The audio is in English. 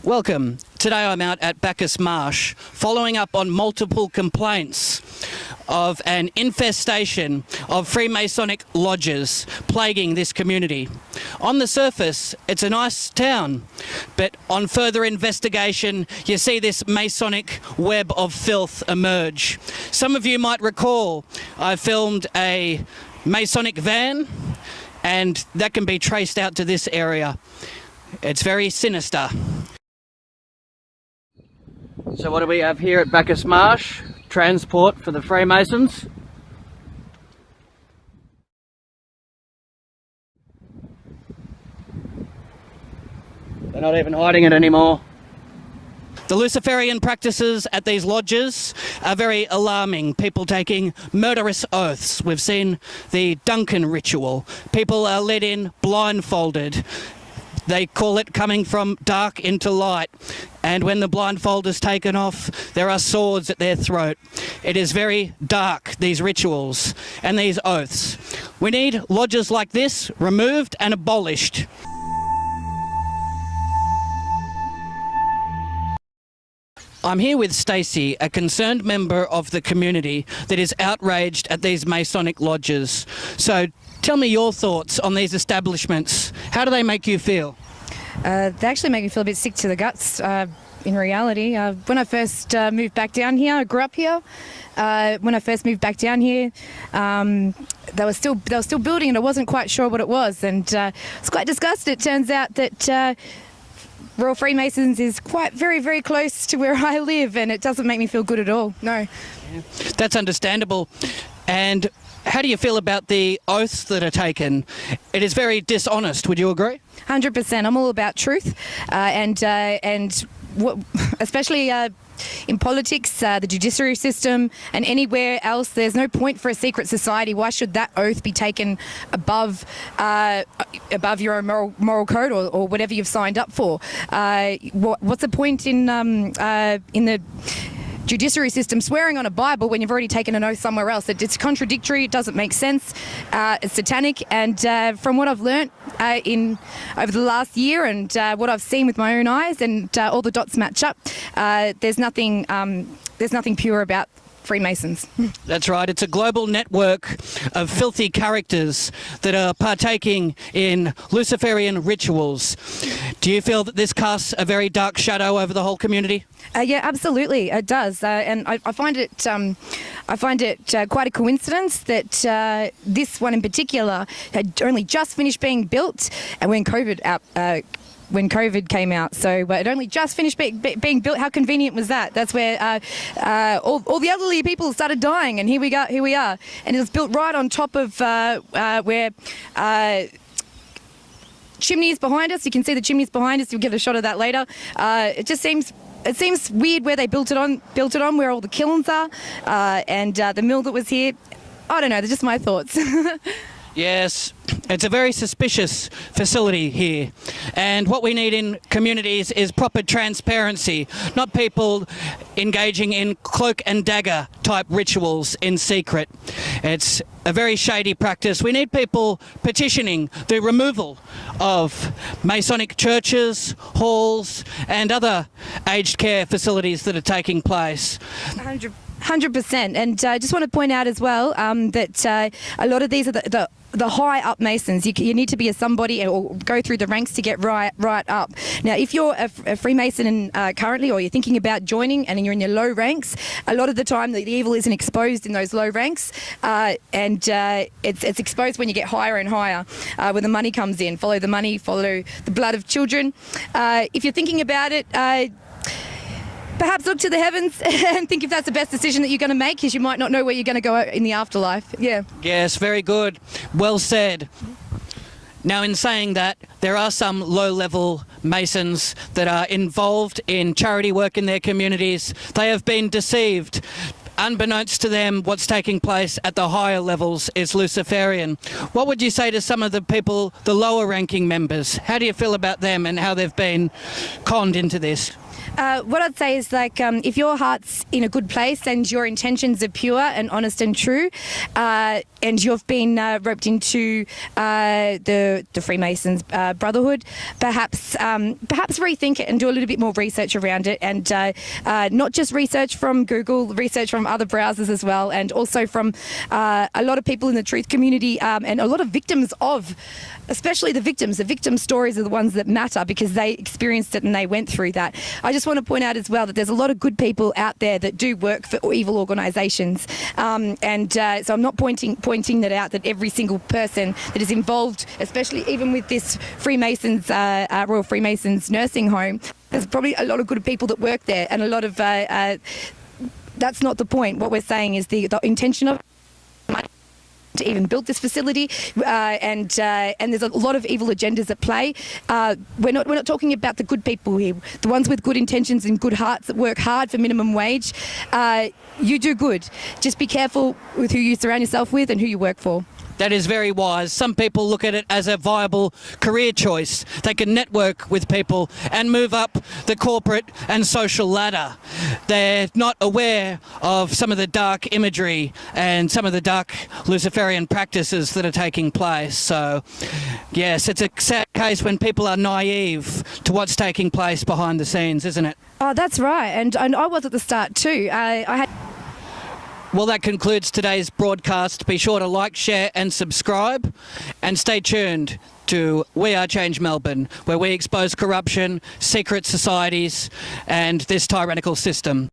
Welcome. Today I'm out at Bacchus Marsh, following up on multiple complaints of an infestation of Freemasonic lodges plaguing this community. On the surface, it's a nice town, but on further investigation, you see this Masonic web of filth emerge. Some of you might recall I filmed a Masonic van, and that can be traced out to this area. It's very sinister. So what do we have here at Bacchus Marsh? Transport for the Freemasons. They're not even hiding it anymore. The Luciferian practices at these lodges are very alarming. People taking murderous oaths. We've seen the Duncan ritual. People are led in blindfolded. They call it coming from dark into light. And when the blindfold is taken off, there are swords at their throat. It is very dark, these rituals and these oaths. We need lodges like this removed and abolished. I'm here with Stacey, a concerned member of the community that is outraged at these Masonic lodges. So tell me your thoughts on these establishments. How do they make you feel? They actually make me feel a bit sick to the guts, in reality. When I first moved back down here, I grew up here. When I first moved back down here, they were still building, and I wasn't quite sure what it was, and I was quite disgusted. It turns out that Royal Freemasons is quite very close to where I live, and it doesn't make me feel good at all. No. Yeah, that's understandable. And how do you feel about the oaths that are taken? It is very dishonest, would you agree? 100%. I'm all about truth, and what, especially in politics, the judiciary system, and anywhere else, there's no point for a secret society. Why should that oath be taken above your own moral code or whatever you've signed up for? What's the point in the judiciary system swearing on a Bible when you've already taken an oath somewhere else? It's contradictory. It doesn't make sense. It's satanic. And from what I've learnt over the last year, and what I've seen with my own eyes, and all the dots match up, there's nothing pure about Freemasons. That's right. It's a global network of filthy characters that are partaking in Luciferian rituals. Do you feel that this casts a very dark shadow over the whole community? Yeah, absolutely, it does, and I find it quite a coincidence that this one in particular had only just finished being built, and when COVID came out, so it only just finished being built. How convenient was that? That's where all the elderly people started dying, and here we are, and it was built right on top of where chimneys behind us. You can see the chimneys behind us. You'll get a shot of that later. It seems weird where they built it on, where all the kilns are, and the mill that was here. I don't know. They're just my thoughts. Yes, it's a very suspicious facility here, and what we need in communities is proper transparency, not people engaging in cloak and dagger type rituals in secret. It's a very shady practice. We need people petitioning the removal of Masonic churches, halls and other aged care facilities that are taking place. 100%, and I just want to point out as well that a lot of these are the high up Masons. You need to be a somebody or go through the ranks to get right up. Now, if you're a Freemason currently, or you're thinking about joining and you're in your low ranks, a lot of the time the evil isn't exposed in those low ranks, and it's exposed when you get higher and higher, when the money comes in. Follow the money, follow the blood of children. If you're thinking about it, perhaps look to the heavens and think if that's the best decision that you're going to make, because you might not know where you're going to go in the afterlife. Yeah. Yes, very good. Well said. Now, in saying that, there are some low-level Masons that are involved in charity work in their communities. They have been deceived. Unbeknownst to them, what's taking place at the higher levels is Luciferian. What would you say to some of the people, the lower-ranking members? How do you feel about them and how they've been conned into this? What I'd say is if your heart's in a good place and your intentions are pure and honest and true, and you've been roped into the Freemasons Brotherhood, perhaps rethink it and do a little bit more research around it, and not just research from Google, research from other browsers as well, and also from a lot of people in the truth community, and a lot of victims of, especially the victim stories are the ones that matter because they experienced it and they went through that. I just want to point out as well that there's a lot of good people out there that do work for evil organisations, so I'm not pointing that out, that every single person that is involved, especially even with this Freemasons, Royal Freemasons nursing home, there's probably a lot of good people that work there, and a lot of that's not the point. What we're saying is the intention of to even build this facility, and there's a lot of evil agendas at play. We're not talking about the good people here, the ones with good intentions and good hearts that work hard for minimum wage. You do good. Just be careful with who you surround yourself with and who you work for. That is very wise. Some people look at it as a viable career choice. They can network with people and move up the corporate and social ladder. They're not aware of some of the dark imagery and some of the dark Luciferian practices that are taking place. So, yes, it's a sad case when people are naive to what's taking place behind the scenes, isn't it? Oh, that's right. And I was at the start too. I had... Well, that concludes today's broadcast. Be sure to like, share and subscribe, and stay tuned to We Are Change Melbourne, where we expose corruption, secret societies and this tyrannical system.